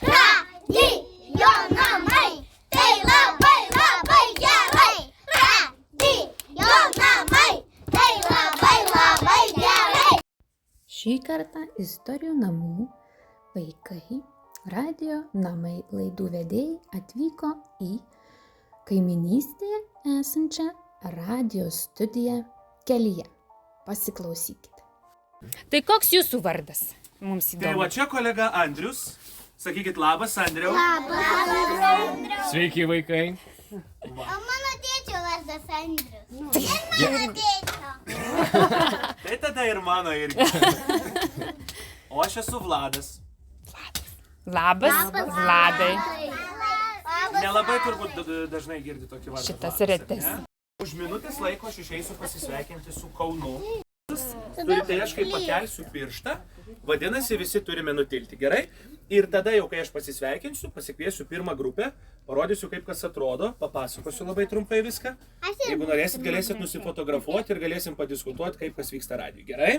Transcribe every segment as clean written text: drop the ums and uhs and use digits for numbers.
Radijo namai, tai labai labai gerai. Radijo namai, tai labai labai gerai. Šį kartą istorijų namų vaikai, radijo namai laidų vedėjai atvyko į kaiminystėje esančią radijo studiją Kelyje. Pasiklausykite. Tai koks jūsų vardas? Mums Tai įdomu. va čia kolega Andrius. Sakykit labas, Andriau. Sveiki, vaikai. O mano tėčio vardas Andrius. Ir mano tėčio. Tai tada ir mano irgi. O aš esu Vladas. Labas, Vladai. Nelabai turbūt dažnai girdi tokį vardą. Šitas Vladas, retes. ar ne? Už minutės laiko aš išeisiu pasisveikinti su Kaunu. Tai aš kai pakelsiu pirštą, vadinasi, visi turime nutilti, gerai? Ir tada jau, kai aš pasisveikinsiu, pasikviesiu pirmą grupę, parodysiu, kaip kas atrodo, papasakosiu labai trumpai viską. Jeigu norėsit, galėsit nusifotografuoti ir galėsim padiskutuoti, kaip kas vyksta radijui, gerai?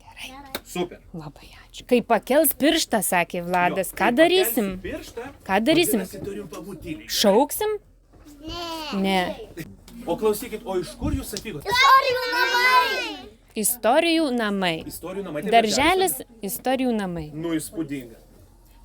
Gerai. Super. Labai ačiū. Kai pakels pirštą, sakė Vladas, ką darysim? Ką darysim? Vadinasi, turim pabūt tyliai. Šauksim? Ne. O klausykit, o iš kur jūs atvykote? Istorijų namai. Istorijų namai. Istorijų namai. Tai Darželis istorijų namai. Nu, įspūdinga.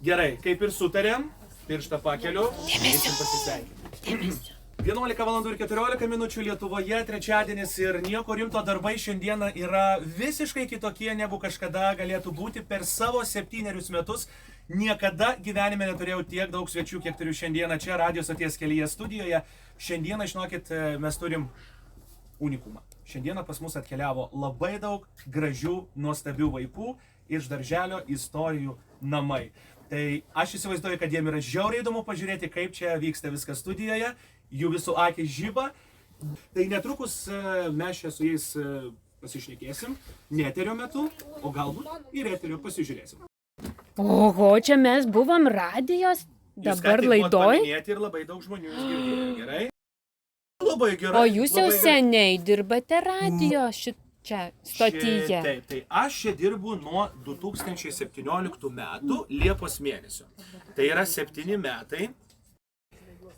Gerai, kaip ir sutarėm, pirštą pakeliu, eisim pasisveikinti. 11 valandų ir 14 minučių Lietuvoje, trečiadienis ir nieko rimto darbai šiandieną yra visiškai kitokie negu kažkada galėtų būti. Per savo 7 metus niekada gyvenime neturėjau tiek daug svečių, kiek turiu šiandieną čia Radio Stoties Kelyje studijoje. Šiandieną, žinokit, mes turim unikumą. Šiandieną pas mus atkeliavo labai daug gražių, nuostabių vaikų iš darželio istorijų namai. Tai aš įsivaizduoju, kad jiem yra žiauriai įdomu pažiūrėti, kaip čia vyksta viskas studijoje. Jų visų akis žiba. Tai netrukus mes čia su jais pasišnekėsim, ne eterio metu, o galbūt ir eterio pasižiūrėsim. Oho, čia mes buvom radijos, dabar laidoj. Ir labai daug žmonių jūs girdėjo, gerai? Labai gerai. O jūs jau labai gerai. seniai dirbate radijo čia stotyje. Taip, tai aš čia dirbu nuo 2017 metų Liepos mėnesio. Tai yra 7 metai.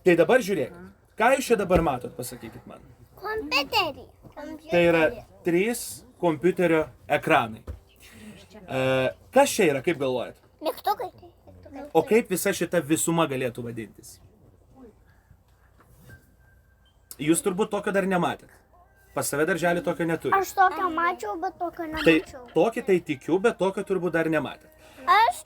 Tai dabar žiūrėk, ką jūs čia dabar matot, pasakykit man. Kompiuterį. Tai yra 3 kompiuterio ekranai. Kas čia yra, kaip galvojat? Mygtukai. O kaip visa šita visuma galėtų vadintis? Jūs turbūt tokio dar nematėt. Pas save darželį tokio neturi. Aš tokio mačiau, bet tokio Tai nemačiau. tokį tai tikiu, bet tokio turbūt dar nematėt. Aš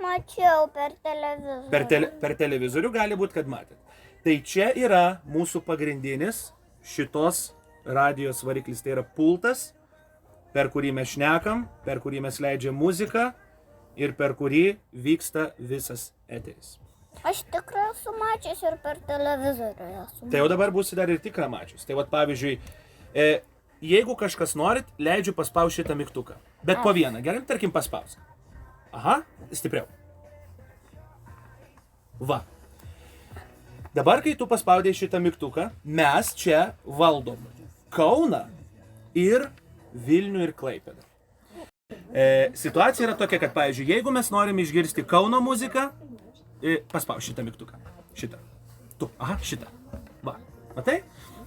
mačiau per televizorių. Per televizorių gali būti, kad matėt. Tai čia yra mūsų pagrindinis šitos radijos variklis. Tai yra pultas, per kurį mes šnekam, per kurį mes leidžiam muziką ir per kurį vyksta visas eteris. Aš tikrai esu mačius ir per televizorių esu. Tai jau dabar būsi dar ir tikrą mačius. Tai vat pavyzdžiui, jeigu kažkas norit, leidžiu paspausti šitą mygtuką. Bet po vieną, gerai, tarkim paspausk. Aha, stipriau. Va. Dabar, kai tu paspaudėjai šitą mygtuką, mes čia valdom Kauną ir Vilnių ir Klaipėdą. Situacija yra tokia, kad, pavyzdžiui, jeigu mes norim išgirsti Kauno muziką, paspaus šitą mygtuką. Šitą. Tu. Aha, šitą. Va. Matai?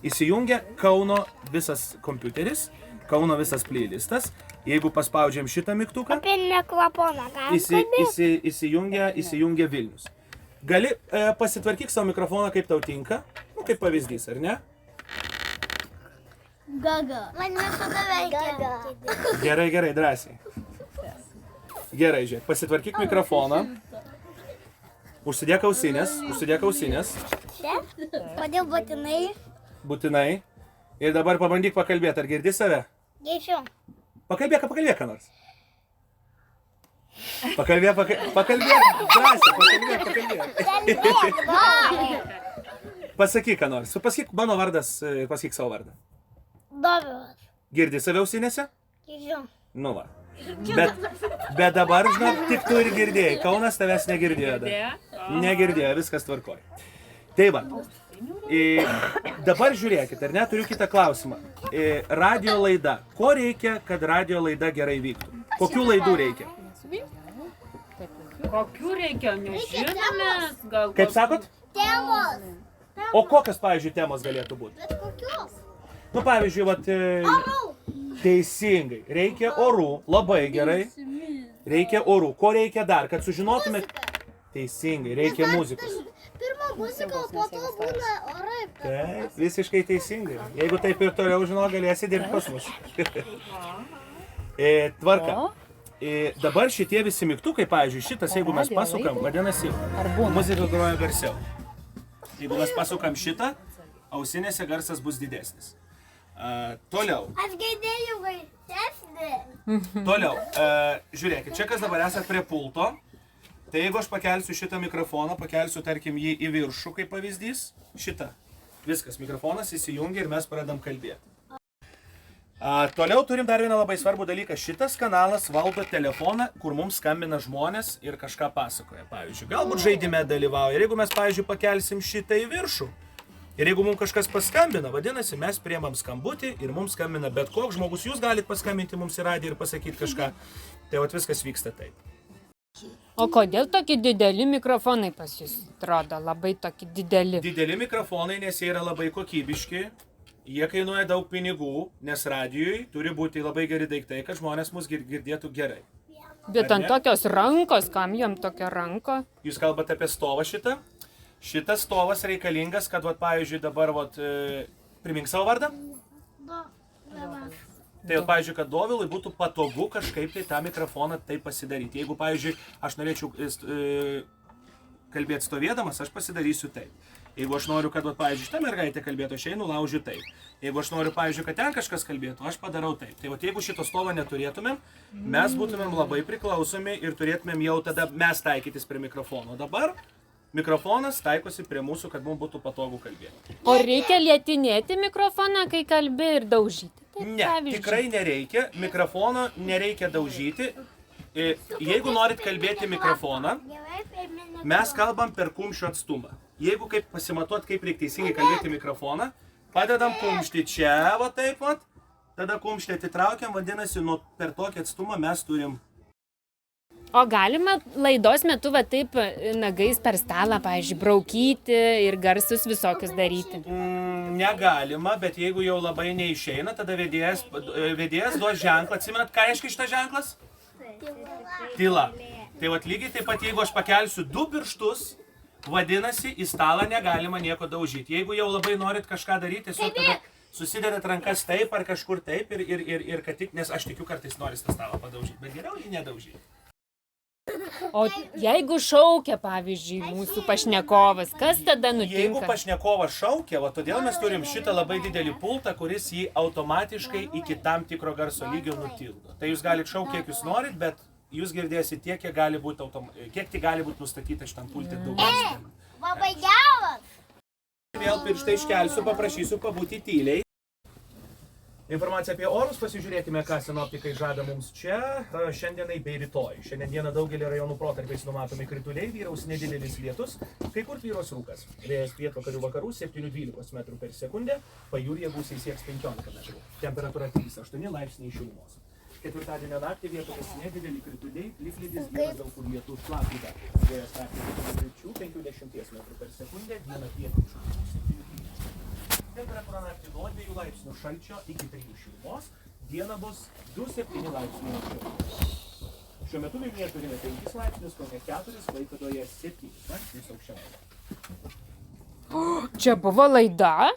Įsijungia Kauno visas kompiuteris, Kauno visas playlistas. Jeigu paspaudžiam šitą mygtuką, Apie neklaponą galime įsijungia Vilnius. Gali pasitvarkyk savo mikrofoną, kaip tau tinka. Nu, kaip pavyzdys, ar ne? Gaga. Man visada veikia. Gerai, drąsiai. Gerai, žiūrėk, pasitvarkyk mikrofoną. Užsidėk ausinės. Čia? Kodėl būtinai? Būtinai. Ir dabar pabandyk pakalbėti, ar girdi save? Gėčiau. Pakalbėk ką nors. Pakalbėk, drąsiai, Pasakyk ką nors. Pasakyk mano vardas, pasakyk savo vardą. Dovydas. Girdi save ausinėse? Gėčiau. Nu va. Bet dabar, žinok, tik tu ir girdėjai. Kaunas tavęs negirdėjo dar. Negirdėjo, viskas tvarkoja. Tai va. Dabar žiūrėkit, ar ne, turiu kitą klausimą. Radio laida. Ko reikia, kad radio laida gerai vyktų? Kokių laidų reikia? Kokių reikia, nežinome. Gal Kaip sakot? Temos. O kokios, pavyzdžiui, temos galėtų būti? Bet kokios? Nu, pavyzdžiui, vat, teisingai. Reikia orų, labai gerai. Reikia orų. Ko reikia dar, kad sužinotumėt? Teisingai, reikia muzikos. Pirma muzika, o po to būna orai. Taip, visiškai teisingai. Jeigu taip ir toliau žino, galėsi dirbti pas mus. Tvarka. Dabar šitie visi mygtukai, pavyzdžiui, šitas, jeigu mes pasukam, vadinasi, muzika groja garsiau. Jeigu mes pasukam šitą, ausinėse garsas bus didesnis. Toliau. Aš girdėjau gaisesnį. Toliau. Žiūrėkit, čia kas dabar esat prie pulto. Tai jeigu aš pakelsiu šitą mikrofoną, pakelsiu, tarkim, jį į viršų, kaip pavyzdys, šitą. Viskas, mikrofonas įsijungia ir mes pradedam kalbėti. Toliau turim dar vieną labai svarbų dalyką. Šitas kanalas valdo telefoną, kur mums skambina žmonės ir kažką pasakoja. Pavyzdžiui, galbūt žaidime dalyvauja. Ir jeigu mes, pavyzdžiui, pakelsim šitą į viršų, ir jeigu mums kažkas paskambina, vadinasi, mes priemam skambutį ir mums skambina bet koks žmogus. Jūs galite paskambinti mums į radiją ir pasakyti kažką. Tai vat viskas vyksta taip. O kodėl tokie dideli mikrofonai pas jūs atrodo? Labai tokie dideli. Dideli mikrofonai, nes jie yra labai kokybiški. Jie kainuoja daug pinigų, nes radijui turi būti labai geri daiktai, kad žmonės mus girdėtų gerai. Bet ant tokios rankos, kam jam tokia ranka? Jūs kalbate apie stovą šitą. Šitas stovas reikalingas, kad, vat, pavyzdžiui, dabar, vat, primink savo vardą. Tai, pavyzdžiui, kad Dovilui būtų patogu kažkaip tai tą mikrofoną taip pasidaryti. Jeigu, pavyzdžiui, aš norėčiau kalbėti stovėdamas, aš pasidarysiu taip. Jeigu aš noriu, kad, pavyzdžiui, šitą mergaitę kalbėtų, aš einu, laužiu taip. Jeigu aš noriu, pavyzdžiui, kad ten kažkas kalbėtų, aš padarau taip. Tai, jeigu šito stovo neturėtumėm, mes būtumėm labai priklausomi ir turėtumėm jau tada mes taikytis prie mikrofono. Dabar mikrofonas taikosi prie mūsų, kad mums būtų patogu kalbėti. O reikia lietinėti mikrofoną, kai kalbi ir daužyti? Ne, tikrai nereikia. Mikrofono nereikia daužyti. Jeigu norit kalbėti mikrofoną, mes kalbam per kumščių atstumą. Jeigu kaip pasimatuot, kaip reikia teisingai kalbėti mikrofoną, padedam kumštį čia, va taip pat, tada kumštį atitraukiam, vadinasi, per tokį atstumą mes turim. O galima laidos metu va taip nagais per stalą, pavyzdžiui, braukyti ir garsus visokius daryti? Negalima, bet jeigu jau labai neišeina, tada vedėjas duos ženklą. Atsimenat, ką reiškia šitas ženklas? Tyla. Tai vat lygiai taip pat, jeigu aš pakelsiu 2 pirštus, vadinasi, į stalą negalima nieko daužyti. Jeigu jau labai norit kažką daryti, tiesiog tada susidedat rankas taip ar kažkur taip ir kad tik, nes aš tikiu, kartais noris tą stalą padaužyti, bet geriau jį nedaužyti. O jeigu šaukia, pavyzdžiui, mūsų pašnekovas, kas tada nutinka? Jeigu pašnekovas šaukia, va todėl mes turim šitą labai didelį pultą, kuris jį automatiškai iki tam tikro garso lygio nutildo. Tai jūs galite šaukti, kiek jūs norit, bet jūs girdėsite tiek, kiek tik gali būti nustatyta šitam pultį daug. Labai geras. Vėl pirštą iškelsiu, paprašysiu pabūti tyliai. Informacija apie orus, pasižiūrėkime, ką sinoptikai žada mums čia, šiandienai bei rytoj. Šiandieną daugelį rajonų protarpiais numatomi krituliai, vyraus nedidelis lietus, kai kur tvyros rūkas. Vėjas pietvakarių vakarų 7–12 metrų per sekundę, pajūryje gūsiai sieks 15 metrų. Temperatūra 3–8 laipsniai šilumos. Ketvirtadienio naktį vietomis nedideli krituliai, plikledis, dieną daug kur lietus, šlapdriba. Vėjas naktį 5–10 metrų per sekundę, dieną pietryčių. Temperatūra naktį nuo 2 laipsnių šalčio iki 3 šilumos, dieną bus 2–7 laipsnių šilumos. Šiuo metu Vilniuje turime 5 laipsnius, Kaune 4, Klaipėdoje 7 laipsnius aukščiausiai. Čia buvo laida?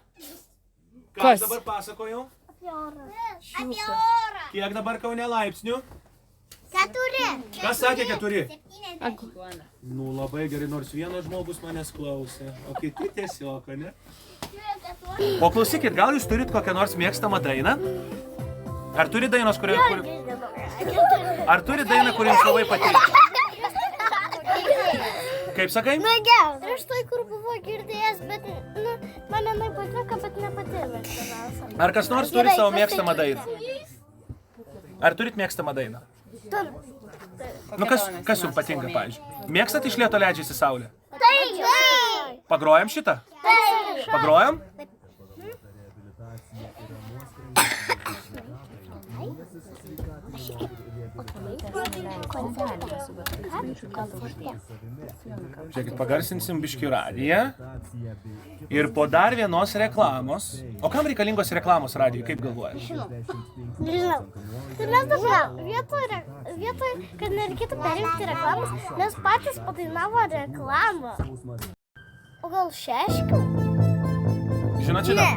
Ką aš dabar pasakojau? Apie orą. Kiek dabar Kaune laipsnių? 4. Kas sakė 4? 7. Nu, labai gerai, nors vienas žmogus manęs klausė, o kiti tiesiog, ne? O klausykit, gal jūs turit kokią nors mėgstamą dainą? Ar turi dainos, Ar turi dainą, kuri jums labai patinka? Kaip sakai? Na gerai. Prieš tai, kur buvo girdėjęs, bet man nepatinka, bet nepatinka. Ar kas nors turi savo mėgstamą dainą? Ar turit mėgstamą dainą? Nu, kas jums patinka, pavyzdžiui? Mėgstat iš lėto leidžiasi saulė? Taip. Pagrojam šitą? Taip. Pagrojam? Žiūrėkit, pagarsinsim biškį radiją. Ir po dar vienos reklamos. O kam reikalingos reklamos radijui, kaip galvojat? Nežinau. Tai mes dabar vietoj, kad nereikėtų perinkti reklamos, mes patys padainavo reklamą. O gal šeškių? Žinot šitą?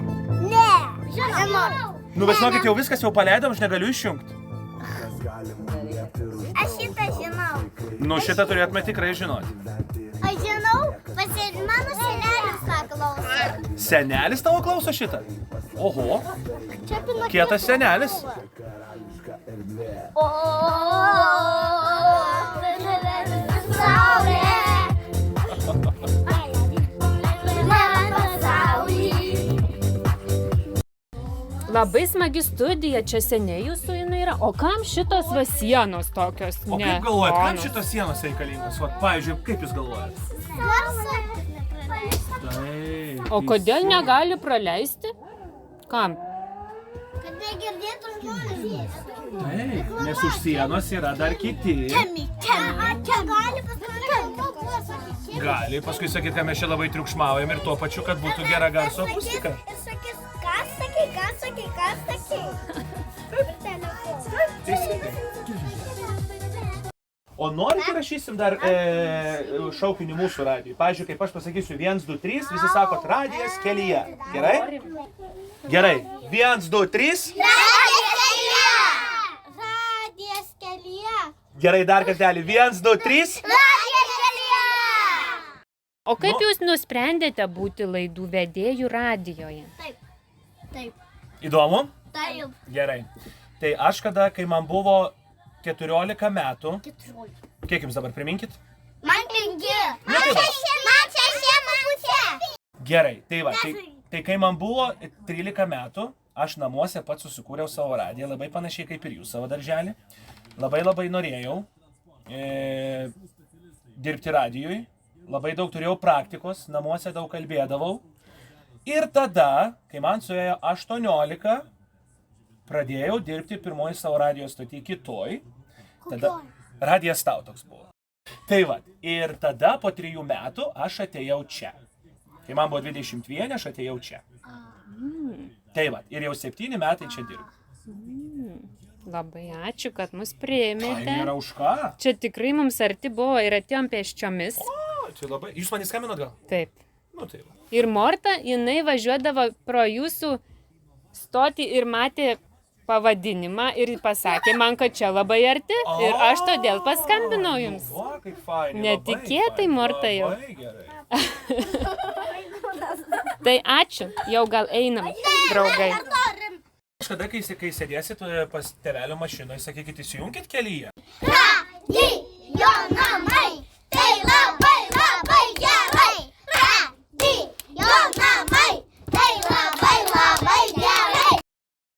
Ne. Žinau. Nu, bet žinokit, jau viskas jau paleidom, aš negaliu išjungti. Aš šitą žinau. Nu, šitą turėtume tikrai žinoti. Aš žinau, mano senelis tą klauso. Senelis tavo klauso šitą? Oho, Čia Pinokio kietas senelis. O, saulė. Labai smagi studija, čia seniai jūsų jinai yra. O kam šitos va sienos tokios? O kaip galvojat, kam šitos sienos reikalingos? Vat, pavyzdžiui, kaip jūs galvojat? Taip. O kodėl negali praleisti? Kam? Kad negirdėtų žmonės. Taip, nes už sienos yra dar kiti. Čia gali pasakyti. Gali, paskui sakyt, kad mes čia labai triukšmaujam ir tuo pačiu, kad būtų gera garso akustika. Ir sakys, ką sakei. Teisingai. O norit įrašysim dar šaukinį mūsų radijui. Pavyzdžiui, kaip aš pasakysiu 1, 2, 3, visi sakot radijas kelyje. Gerai? Gerai. 1, 2, 3. Radijas kelyje. Gerai, dar kartelį. 1, 2, 3. Radijas kelyje. O kaip jūs nusprendėte būti laidų vedėjų radijoje? Taip. Įdomu? Taip. Gerai. Tai aš kada, kai man buvo 14 metų, kiek jums dabar priminkit? Man 5. Man 6,5. Gerai, tai va, tai kai man buvo 13 metų, aš namuose pats susikūriau savo radiją, labai panašiai kaip ir jūs savo darželį. Labai norėjau dirbti radijui, labai daug turėjau praktikos, namuose daug kalbėdavau. Ir tada, kai man suėjo 18, pradėjau dirbti pirmoji savo radijo stotį kitoj. Tada radijas tau toks buvo. Tai va, ir tada po 3 metų aš atėjau čia. Kai man buvo 21, aš atėjau čia. Tai va, ir jau 7 metai čia dirbu. Labai ačiū, kad mus Tai priėmėte. nėra už ką. Čia tikrai mums arti buvo ir atėjom pėsčiomis. O, čia labai. Jūs man įskambinot gal? Taip. Nu tai va. Ir Morta, jinai važiuodavo pro jūsų stotį ir matė pavadinimą ir pasakė man, kad čia labai arti ir aš todėl paskambinau jums. O, kaip fainai. Netikėtai, Morta, jau. Labai gerai. Tai ačiū, jau gal einam, draugai. Kažkada, kai sėdėsit pas tėvelio mašinoje, sakykit, įsijunkit kelyje. Radijona.